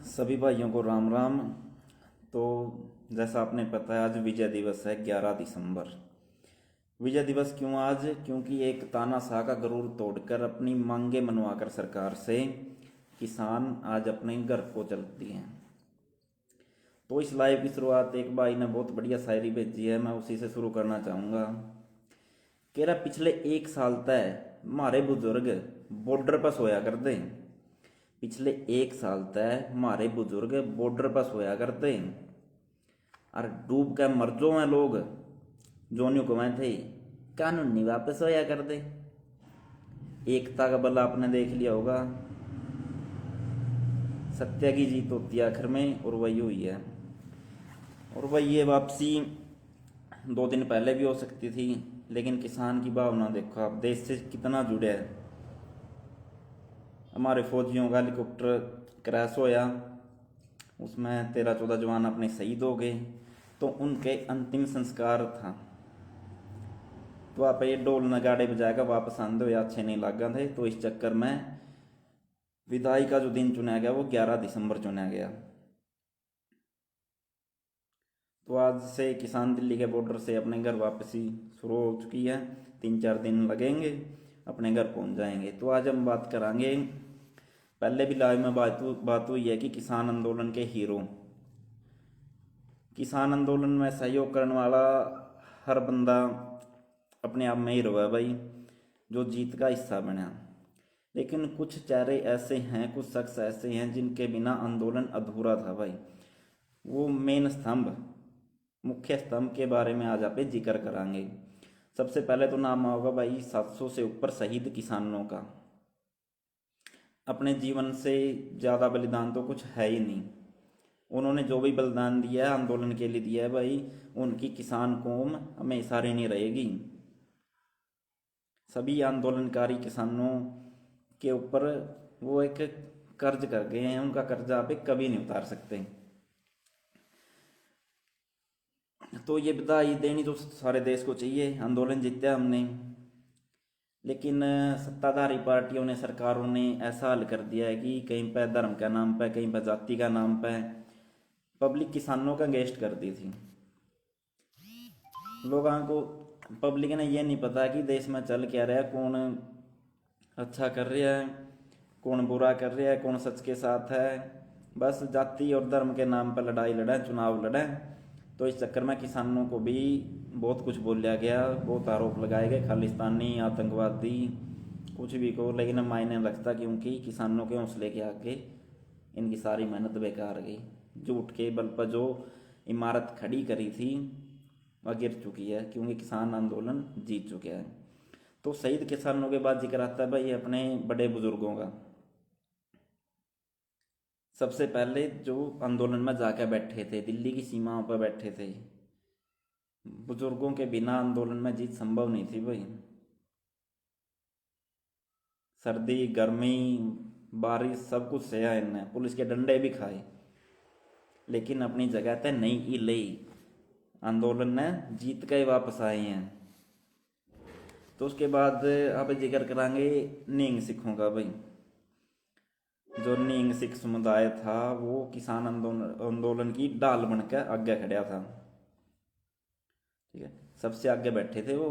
सभी भाइयों को राम राम। तो जैसा आपने पता है, आज विजय दिवस है 11 दिसंबर। विजय दिवस क्यों आज? क्योंकि एक तानाशाह का गरूर तोड़कर अपनी मांगे मनवाकर सरकार से किसान आज अपने घर को चल दिए हैं। तो इस लाइव की शुरुआत एक भाई ने बहुत बढ़िया शायरी भेजी है, मैं उसी से शुरू करना चाहूँगा। कह रहा, पिछले 1 साल तक हमारे बुजुर्ग बॉर्डर पर सोया करते। पिछले 1 साल तक हमारे बुजुर्ग बॉर्डर पर सोया करते और डूब के मर जो हैं लोग जोनियों को में थे, कानून नहीं वापस होया करते। एकता का बल आपने देख लिया होगा, सत्य की जीत होती है आखिर में, और वही हुई है। और वही ये वापसी 2 दिन पहले भी हो सकती थी, लेकिन किसान की भावना देखो आप, देश से कितना जुड़े है। हमारे फौजियों का हेलीकॉप्टर क्रैश होया, उसमें 13-14 जवान अपने शहीद हो गए, तो उनके अंतिम संस्कार था। तो आप ये ढोल नगाड़े बजाएगा वापस आंदे हुए अच्छे नहीं लगा थे, तो इस चक्कर में विदाई का जो दिन चुना गया वो 11 दिसंबर चुना गया। तो आज से किसान दिल्ली के बॉर्डर से अपने घर वापसी शुरू हो चुकी है। 3-4 दिन लगेंगे, अपने घर पहुंच जाएंगे। तो आज हम बात करेंगे, पहले भी लाइव में बात हुई है कि किसान आंदोलन के हीरो। किसान आंदोलन में सहयोग करने वाला हर बंदा अपने आप में हीरो है भाई, जो जीत का हिस्सा बना। लेकिन कुछ चेहरे ऐसे हैं, कुछ शख्स ऐसे हैं जिनके बिना आंदोलन अधूरा था भाई। वो मेन स्तंभ, मुख्य स्तंभ के बारे में आज आप जिक्र करांगे। सबसे पहले तो नाम होगा भाई 700 से ऊपर शहीद किसानों का। अपने जीवन से ज़्यादा बलिदान तो कुछ है ही नहीं। उन्होंने जो भी बलिदान दिया है आंदोलन के लिए दिया है भाई, उनकी किसान कौम हमेशा ऋणी रहेगी। सभी आंदोलनकारी किसानों के ऊपर वो एक कर्ज कर गए हैं, उनका कर्जा आप कभी नहीं उतार सकते। तो ये बधाई देनी तो सारे देश को चाहिए, आंदोलन जीता हमने। लेकिन सत्ताधारी पार्टियों ने, सरकारों ने ऐसा हल कर दिया है कि कहीं पर धर्म का नाम पर, कहीं पर जाति का नाम पर पब्लिक किसानों का अगेंस्ट कर दी थी। लोगों को, पब्लिक ने ये नहीं पता कि देश में चल क्या रहा है, कौन अच्छा कर रहा है, कौन बुरा कर रहा है, कौन सच के साथ है। बस जाति और धर्म के नाम पर लड़ाई लड़ें, चुनाव लड़ें। तो इस चक्कर में किसानों को भी बहुत कुछ बोला गया, बहुत आरोप लगाए गए, खालिस्तानी, आतंकवादी, कुछ भी को, लेकिन मायने नहीं रखता, क्योंकि किसानों के हौसले के आगे इनकी सारी मेहनत बेकार गई। झूठ के बल पर जो इमारत खड़ी करी थी वह गिर चुकी है, क्योंकि किसान आंदोलन जीत चुका है। तो शहीद किसानों के बाद जिक्र आता है भाई अपने बड़े बुजुर्गों का। सबसे पहले जो आंदोलन में जाकर बैठे थे, दिल्ली की सीमाओं पर बैठे थे, बुजुर्गों के बिना आंदोलन में जीत संभव नहीं थी भाई। सर्दी, गर्मी, बारिश सब कुछ सहा इनने, पुलिस के डंडे भी खाए, लेकिन अपनी जगह तय नहीं ही ली। आंदोलन ने जीत के वापस आए हैं। तो उसके बाद आप जिक्र करांगे नींग सिखों का भाई। जो नींग सिख समुदाय था वो किसान आंदोलन की ढाल बनकर आगे खड़ा था। ठीक है, सबसे आगे बैठे थे वो।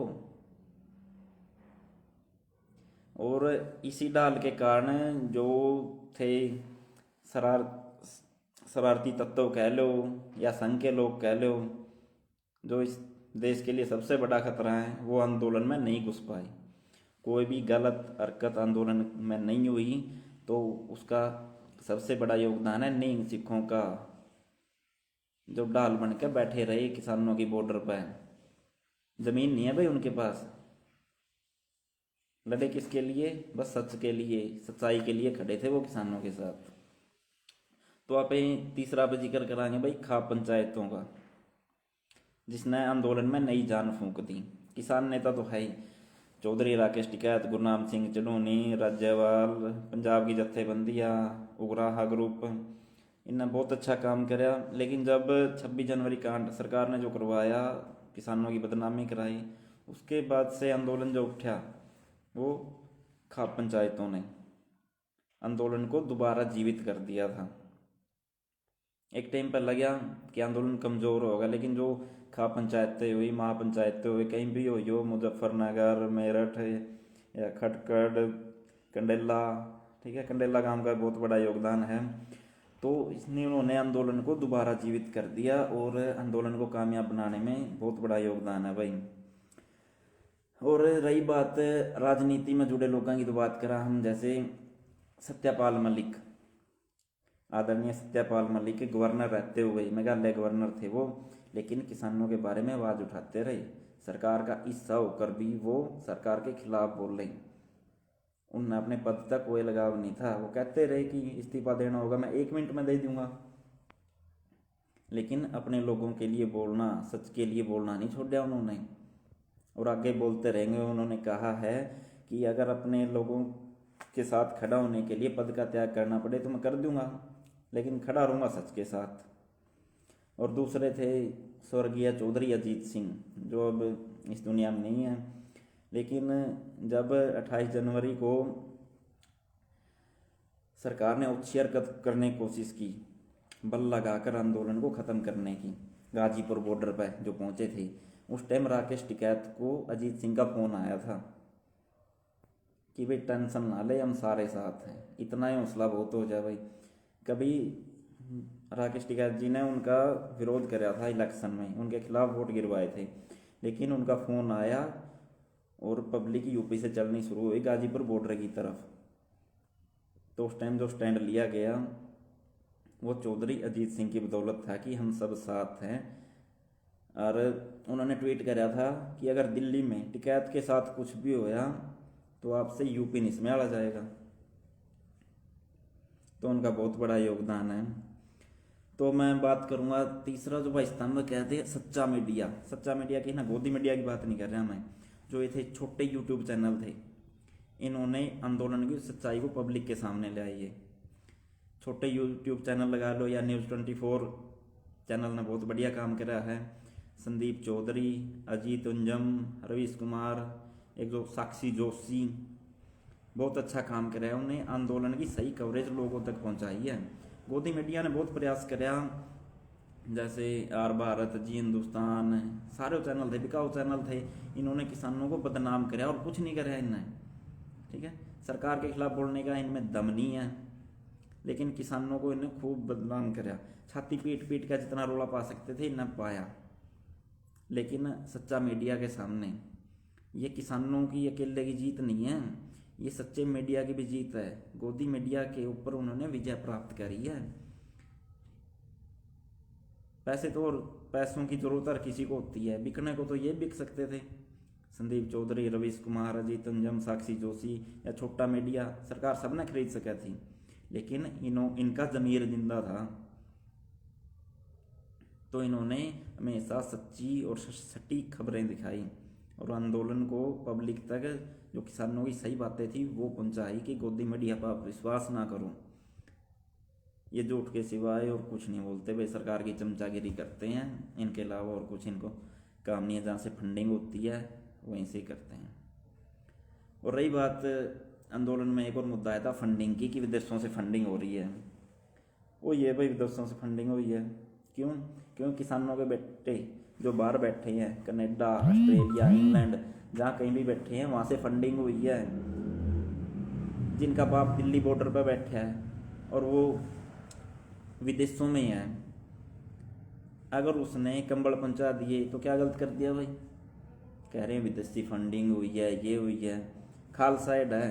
और इसी ढाल के कारण जो थे शरार शरारती तत्व कह लो या संघ के लोग कह लो, जो इस देश के लिए सबसे बड़ा खतरा है, वो आंदोलन में नहीं घुस पाए। कोई भी गलत हरकत आंदोलन में नहीं हुई, तो उसका सबसे बड़ा योगदान है नींग सिखों का, जो ढाल बन के बैठे रहे किसानों की बॉर्डर पर। जमीन नहीं है भाई उनके पास, लड़े किसके लिए? बस सच के लिए, सच्चाई के लिए खड़े थे वो किसानों के साथ। तो आप तीसरा पे जिक्र कराएंगे भाई खाप पंचायतों का, जिसने आंदोलन में नई जान फूंक दी। किसान नेता तो है ही, चौधरी राकेश टिकैत, गुरनाम सिंह चढ़ूनी, राज्यपाल, पंजाब की जत्थेबंदियाँ, उगराहा ग्रुप, इनने बहुत अच्छा काम कराया। लेकिन जब 26 जनवरी कांड सरकार ने जो करवाया, किसानों की बदनामी कराई, उसके बाद से आंदोलन जो उठा, वो खाप पंचायतों ने आंदोलन को दोबारा जीवित कर दिया था। एक टाइम पर लगा कि आंदोलन कमज़ोर होगा, लेकिन जो खा पंचायतें हुई, महापंचायतें हुई, कहीं भी हुई हो, मुजफ्फरनगर, मेरठ या खटकड़, कंडेला, ठीक है, कंडेला गांव का बहुत बड़ा योगदान है। तो इसने उन्होंने आंदोलन को दोबारा जीवित कर दिया और आंदोलन को कामयाब बनाने में बहुत बड़ा योगदान है भाई। और रही बात राजनीति में जुड़े लोगों की, तो बात करा हम, जैसे सत्यपाल मलिक, आदरणीय सत्यपाल मलिक गवर्नर रहते हुए, मेघालय गवर्नर थे वो, लेकिन किसानों के बारे में आवाज़ उठाते रहे। सरकार का हिस्सा होकर भी वो सरकार के खिलाफ बोल रहे। उनने अपने पद तक कोई लगाव नहीं था। वो कहते रहे कि इस्तीफा देना होगा, मैं 1 मिनट में दे दूंगा, लेकिन अपने लोगों के लिए बोलना, सच के लिए बोलना नहीं छोड़ा उन्होंने, और आगे बोलते रहेंगे। उन्होंने कहा है कि अगर अपने लोगों के साथ खड़ा होने के लिए पद का त्याग करना पड़े तो मैं कर दूंगा, लेकिन खड़ा रहूँगा सच के साथ। और दूसरे थे स्वर्गीय चौधरी अजीत सिंह, जो अब इस दुनिया में नहीं है, लेकिन जब 28 जनवरी को सरकार ने औचित्य करने की कोशिश की, बल लगाकर आंदोलन को ख़त्म करने की, गाजीपुर बॉर्डर पर जो पहुँचे थे, उस टाइम राकेश टिकैत को अजीत सिंह का फ़ोन आया था कि भाई टेंशन ना ले, हम सारे साथ हैं, इतना ही हौसला बहुत हो जाए भाई। कभी राकेश टिकैत जी ने उनका विरोध कराया था इलेक्शन में, उनके खिलाफ वोट गिरवाए थे, लेकिन उनका फ़ोन आया और पब्लिक यूपी से चलनी शुरू हुई गाजीपुर बॉर्डर की तरफ। तो उस टाइम जो स्टैंड लिया गया वो चौधरी अजीत सिंह की बदौलत था कि हम सब साथ हैं। और उन्होंने ट्वीट कराया था कि अगर दिल्ली में टिकैत के साथ कुछ भी होया तो आपसे यूपी नहीं स्मैला जाएगा। तो उनका बहुत बड़ा योगदान है। तो मैं बात करूँगा तीसरा जो भाई स्तंभ कहते हैं, सच्चा मीडिया। सच्चा मीडिया की ना, गोदी मीडिया की बात नहीं कर रहा मैं, जो ये थे छोटे यूट्यूब चैनल थे, इन्होंने आंदोलन की सच्चाई को पब्लिक के सामने ले आई है। छोटे यूट्यूब चैनल लगा लो या न्यूज़ 24 चैनल ने बहुत बढ़िया काम करा है। संदीप चौधरी, अजीत उंजम, रवीश कुमार, एक जो साक्षी जोशी, बहुत अच्छा काम कराया। उन्हें आंदोलन की सही कवरेज लोगों तक पहुंचाई है। गोदी मीडिया ने बहुत प्रयास कराया, जैसे आर भारत, जी हिंदुस्तान, सारे चैनल थे, बिकाऊ चैनल थे, इन्होंने किसानों को बदनाम कराया और कुछ नहीं कराया इन्हें। ठीक है, सरकार के खिलाफ बोलने का इनमें दम नहीं है, लेकिन किसानों को इन्हें खूब बदनाम कराया। छाती पीट पीट का जितना रोला पा सकते थे इन्हें पाया। लेकिन सच्चा मीडिया के सामने ये किसानों की अकेले की जीत नहीं है, ये सच्चे मीडिया की भी जीत है। गोदी मीडिया के ऊपर उन्होंने विजय प्राप्त करी है। पैसे तो, और पैसों की जरूरत हर किसी को होती है, बिकने को तो ये बिक सकते थे। संदीप चौधरी, रवीश कुमार, अजीत अंजम, साक्षी जोशी या छोटा मीडिया, सरकार सब ने खरीद सका थी, लेकिन इनका ज़मीर जिंदा था। तो इन्होंने हमेशा सच्ची और सटीक खबरें दिखाई और आंदोलन को पब्लिक तक, जो किसानों की सही बातें थी वो पहुंचाई कि गोदी मीडिया पर आप विश्वास ना करो, ये झूठ के सिवाय और कुछ नहीं बोलते भाई, सरकार की चमचागिरी करते हैं, इनके अलावा और कुछ इनको काम नहीं है। जहाँ से फंडिंग होती है वहीं से करते हैं। और रही बात आंदोलन में एक और मुद्दा आया था फंडिंग की, कि विदेशों से फंडिंग हो रही है। वो ये भाई, विदेशों से फंडिंग हुई है क्यों? क्यों किसानों के बेटे जो बाहर बैठे हैं, कनाडा, ऑस्ट्रेलिया, इंग्लैंड, जहाँ कहीं भी बैठे हैं वहाँ से फंडिंग हुई है। जिनका बाप दिल्ली बॉर्डर पर बैठा है और वो विदेशों में है, अगर उसने कंबल पहुँचा दिए तो क्या गलत कर दिया भाई? कह रहे हैं विदेशी फंडिंग हुई है, ये हुई है। खालसा एड है,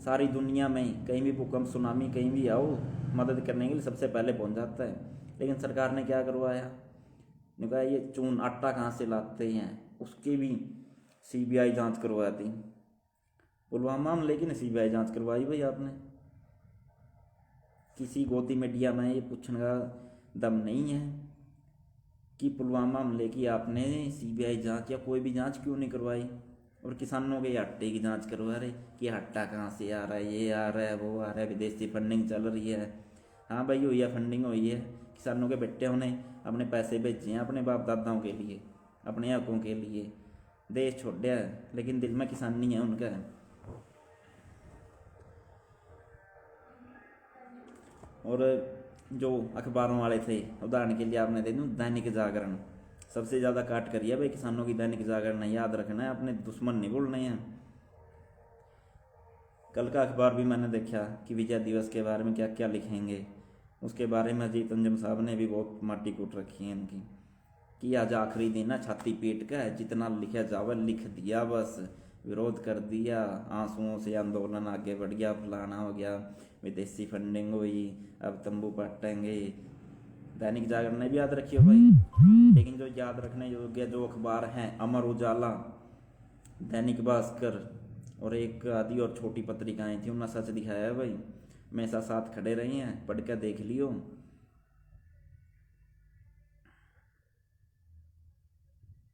सारी दुनिया में कहीं भी भूकंप, सुनामी, कहीं भी आओ, मदद करने के लिए सबसे पहले पहुंच जाता है। लेकिन सरकार ने क्या करवाया? ने कहा ये चून आटा कहाँ से लाते हैं, उसकी भी सीबीआई जांच करवा दी। पुलवामा में लेकिन सीबीआई जांच करवाई भाई आपने। किसी गोदी मीडिया में ये पूछने का दम नहीं है कि पुलवामा हमले की आपने सीबीआई जांच या कोई भी जांच क्यों नहीं करवाई, और किसानों के आटे की जांच करवा रहे कि आटा कहाँ से आ रहा है, ये आ रहा है, वो आ रहा है, विदेशी फंडिंग चल रही है। हाँ भाई, हुई है, फंडिंग हुई है। किसानों के बेटे ने अपने पैसे भेजे हैं अपने बाप दादाओं के लिए, अपने हकों के लिए, देश छोड़ा है, लेकिन दिल में किसानी है उनका। और जो अखबारों वाले थे, उदाहरण के लिए आपने दे दूँ दैनिक जागरण, सबसे ज़्यादा काट करी है भाई किसानों की दैनिक जागरण है, याद रखना है, अपने दुश्मन नहीं बोलने हैं। कल का अखबार भी मैंने देखा कि विजय दिवस के बारे में क्या क्या लिखेंगे, उसके बारे में अजीत अंजुम साहब ने भी बहुत माटी कूट रखी है इनकी, कि आज आखिरी दिन है, छाती पीट के जितना लिखा जावे लिख दिया, बस विरोध कर दिया, आंसुओं से आंदोलन आगे बढ़ गया, फलाना हो गया, विदेशी फंडिंग हुई, अब तंबू पटेंगे। दैनिक जागरण ने भी याद रखी हो भाई, लेकिन जो याद रखने योग्य जो अखबार हैं, अमर उजाला, दैनिक भास्कर और एक आदि और छोटी पत्रिकाएं थी, उन्होंने सच दिखाया है भाई, हमेशा साथ खड़े रही हैं, पढ़ के देख लियो।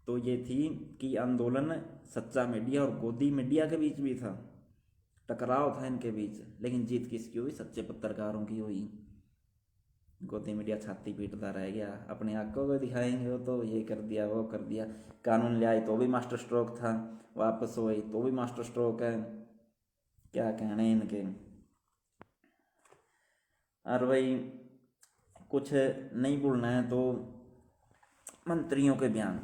तो ये थी कि आंदोलन सच्चा मीडिया और गोदी मीडिया के बीच भी था, टकराव था इनके बीच, लेकिन जीत किसकी हुई? सच्चे पत्रकारों की हुई। गोदी मीडिया छाती पीटता रह गया, अपने आंखों को दिखाएंगे वो तो ये कर दिया वो कर दिया, कानून ले आए तो भी मास्टर स्ट्रोक था, वापस हुए तो भी मास्टर स्ट्रोक है, क्या कहने इनके। और भाई कुछ नहीं भूलना है तो मंत्रियों के बयान,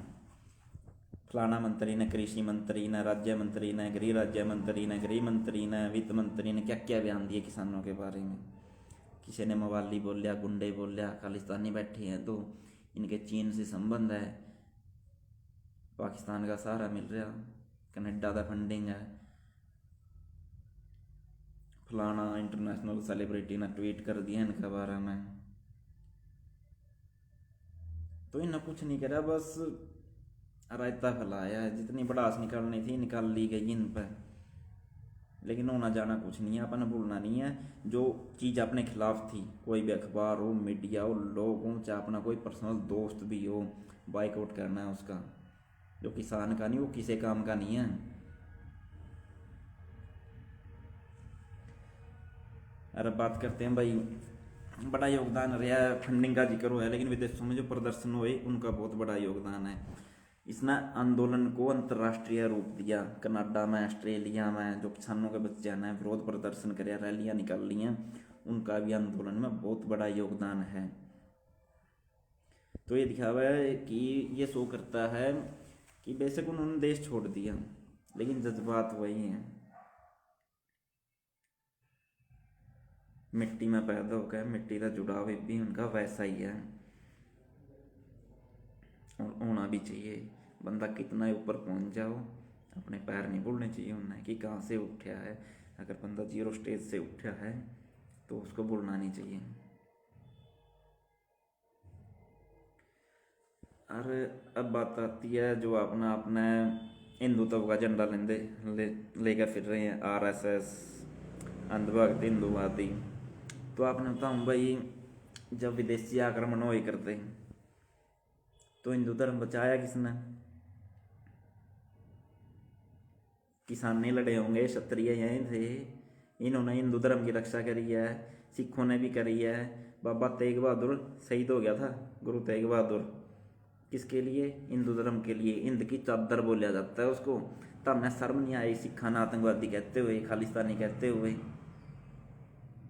फलाना मंत्री ने, कृषि मंत्री ने, राज्य मंत्री ने, गृह राज्य मंत्री ने, गृह मंत्री ने, वित्त मंत्री ने क्या क्या बयान दिए किसानों के बारे में। किसी ने मवाली बोलिया, गुंडे बोलिया, खालिस्तानी बैठे हैं तो इनके चीन से संबंध है, पाकिस्तान का सहारा मिल रहा, कनेडा का फंडिंग है, फलाना इंटरनेशनल सेलिब्रिटी ने ट्वीट कर दिया इनके बारे में। तो इन्हें कुछ नहीं करा, बस रायता फैलाया है, जितनी भड़ास निकालनी थी निकाल ली गई इन पर, लेकिन होना जाना कुछ नहीं है, अपन भूलना नहीं है। जो चीज़ अपने खिलाफ थी, कोई भी अखबार हो, मीडिया हो, लोग हो, चाहे अपना कोई पर्सनल दोस्त भी हो, बाइकआउट करना है उसका। जो किसान का नहीं वो किसी काम का नहीं है। अरे बात करते हैं भाई, बड़ा योगदान रहा है, फंडिंग का जिक्र हुआ है, लेकिन विदेशों में जो प्रदर्शन हुए उनका बहुत बड़ा योगदान है। इसने आंदोलन को अंतर्राष्ट्रीय रूप दिया, कनाडा में, ऑस्ट्रेलिया में जो किसानों के बच्चे ने विरोध प्रदर्शन करे, रैलियां निकाल ली हैं, उनका भी आंदोलन में बहुत बड़ा योगदान है। तो ये दिखावा है कि ये शो करता है कि बेशक उन्होंने देश छोड़ दिया, लेकिन जज्बात वही हैं, मिट्टी में पैदा होकर मिट्टी का जुड़ाव भी उनका वैसा ही है, और होना भी चाहिए। बंदा कितना ही ऊपर पहुंच जाओ, अपने पैर नहीं भूलने चाहिए उन्हें कि कहाँ से उठा है। अगर बंदा जीरो स्टेज से उठा है तो उसको भूलना नहीं चाहिए। और अब बात आती है जो अपना अपना हिंदुत्व का झंडा लेकर फिर रहे हैं, आरएसएस, अंधभक्त हिंदूवादी। तो आपने बताऊँ भाई, जब विदेशी आक्रमण हुए करते तो हिंदू धर्म बचाया किसने? किसान नहीं लड़े होंगे, क्षत्रिय यहीं थे, इन्होंने हिंदू धर्म की रक्षा करी है, सिखों ने भी करी है। बाबा तेग बहादुर शहीद हो गया था, गुरु तेग बहादुर, किसके लिए? हिंदू धर्म के लिए। हिंद की चादर बोला जाता है उसको। तब मैं शर्म नहीं आई सिखा ने आतंकवादी कहते हुए, खालिस्तानी कहते हुए।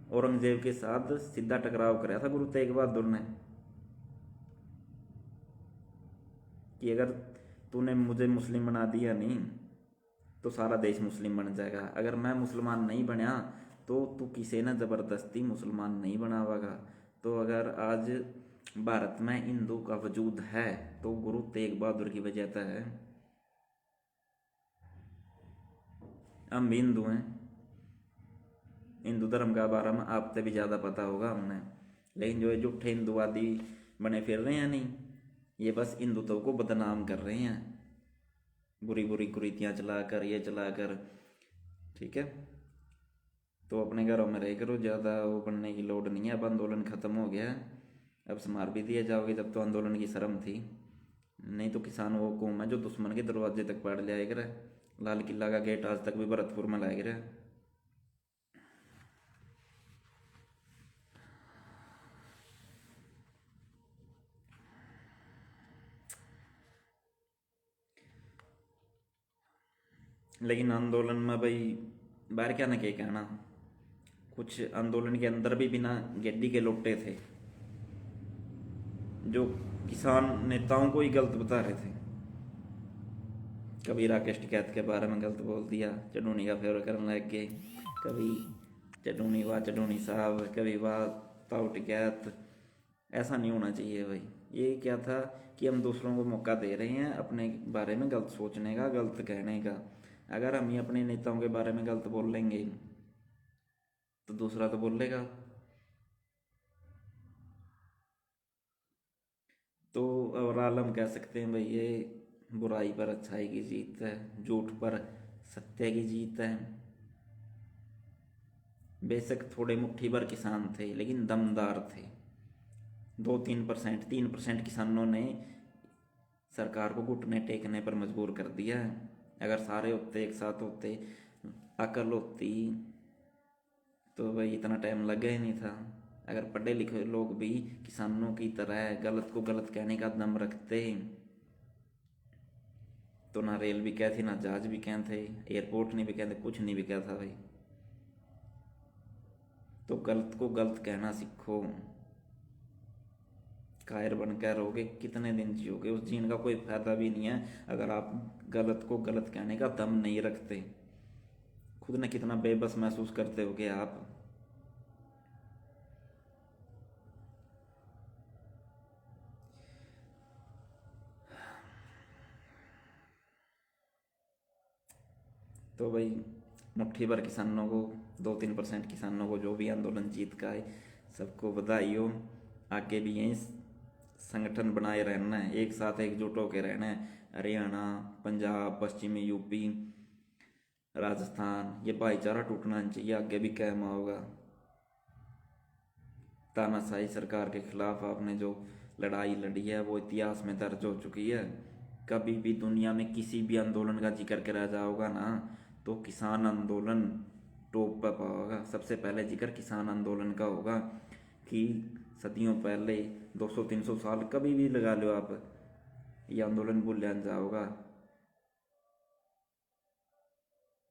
औरंगजेब के साथ सीधा टकराव कराया था गुरु तेग बहादुर ने कि अगर तूने मुझे मुस्लिम बना दिया नहीं तो सारा देश मुस्लिम बन जाएगा, अगर मैं मुसलमान नहीं बना तो तू किसी ने ज़बरदस्ती मुसलमान नहीं बनावागा। तो अगर आज भारत में हिंदू का वजूद है तो गुरु तेग बहादुर की वजह से है। हम भी हिंदू हैं, हिंदू धर्म का बारे में आपसे भी ज़्यादा पता होगा हमने, लेकिन जो झूठे हिंदूवादी बने फिर रहे हैं नहीं, ये बस हिंदुत्व को बदनाम कर रहे हैं, बुरी बुरी कुरीतियाँ चलाकर, ये चलाकर। ठीक है, तो अपने घरों में रह करो, ज़्यादा वो बनने की लोड नहीं है। अब आंदोलन ख़त्म हो गया है, अब संभार भी दिए जाओगे, जब तो आंदोलन की शर्म थी। नहीं तो किसान वो कौम है जो दुश्मन के दरवाजे तक पड़ ले आएगा, लाल किला का गेट आज तक भी भरतपुर में लाएगा रहा। लेकिन आंदोलन में भाई बाहर क्या ना क्या कहना, कुछ आंदोलन के अंदर भी बिना गड्डी के लौटे थे, जो किसान नेताओं को ही गलत बता रहे थे। कभी राकेश टिकैत के बारे में गलत बोल दिया, चडूनी का फेवर करने लग गए, कभी चडूनी वाह चडूनी साहब, कभी वाह ताऊ टिकैत। ऐसा नहीं होना चाहिए भाई। ये क्या था कि हम दूसरों को मौका दे रहे हैं अपने बारे में गलत सोचने का, गलत कहने का। अगर हम ही अपने नेताओं के बारे में गलत बोल लेंगे तो दूसरा तो बोलेगा। तो ओवरऑल हम कह सकते हैं भाई, ये बुराई पर अच्छाई की जीत है, झूठ पर सत्य की जीत है। बेशक थोड़े मुट्ठी भर किसान थे लेकिन दमदार थे। 2-3%, 3% किसानों ने सरकार को घुटने टेकने पर मजबूर कर दिया है। अगर सारे होते, एक साथ होते, अकल होती, तो भाई इतना टाइम लगा ही नहीं था। अगर पढ़े लिखे लोग भी किसानों की तरह गलत को गलत कहने का दम रखते तो ना रेल भी क्या थी, ना जहाज भी क्या थे, एयरपोर्ट नहीं भी क्या थे, कुछ नहीं भी क्या था भाई। तो गलत को गलत कहना सीखो। कायर बनकर रहोगे कितने दिन जियोगे? उस जीने का कोई फायदा भी नहीं है अगर आप गलत को गलत कहने का दम नहीं रखते। खुद ने कितना बेबस महसूस करते होगे आप। तो भाई मुट्ठी भर किसानों को, 2-3% किसानों को जो भी आंदोलन जीत का है, सबको बधाई हो। आगे भी यही संगठन बनाए रहना है, एक साथ एकजुट होकर रहना है। हरियाणा, पंजाब, पश्चिमी यूपी, राजस्थान, ये भाईचारा टूटना नहीं चाहिए, आगे भी कायम होगा। तानाशाही सरकार के खिलाफ आपने जो लड़ाई लड़ी है वो इतिहास में दर्ज हो चुकी है। कभी भी दुनिया में किसी भी आंदोलन का जिक्र करा जाओगा ना, तो किसान आंदोलन टॉप पर होगा। सबसे पहले जिक्र किसान आंदोलन का होगा कि सदियों पहले, 200-300 साल कभी भी लगा लो आप, ये आंदोलन भूल जाओगा।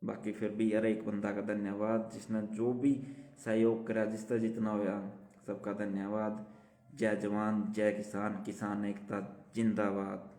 बाकी फिर भी हर एक बंदा का धन्यवाद, जिसने जो भी सहयोग करा, जिससे जितना होया, सबका धन्यवाद। जय जवान जय किसान, किसान एकता जिंदाबाद।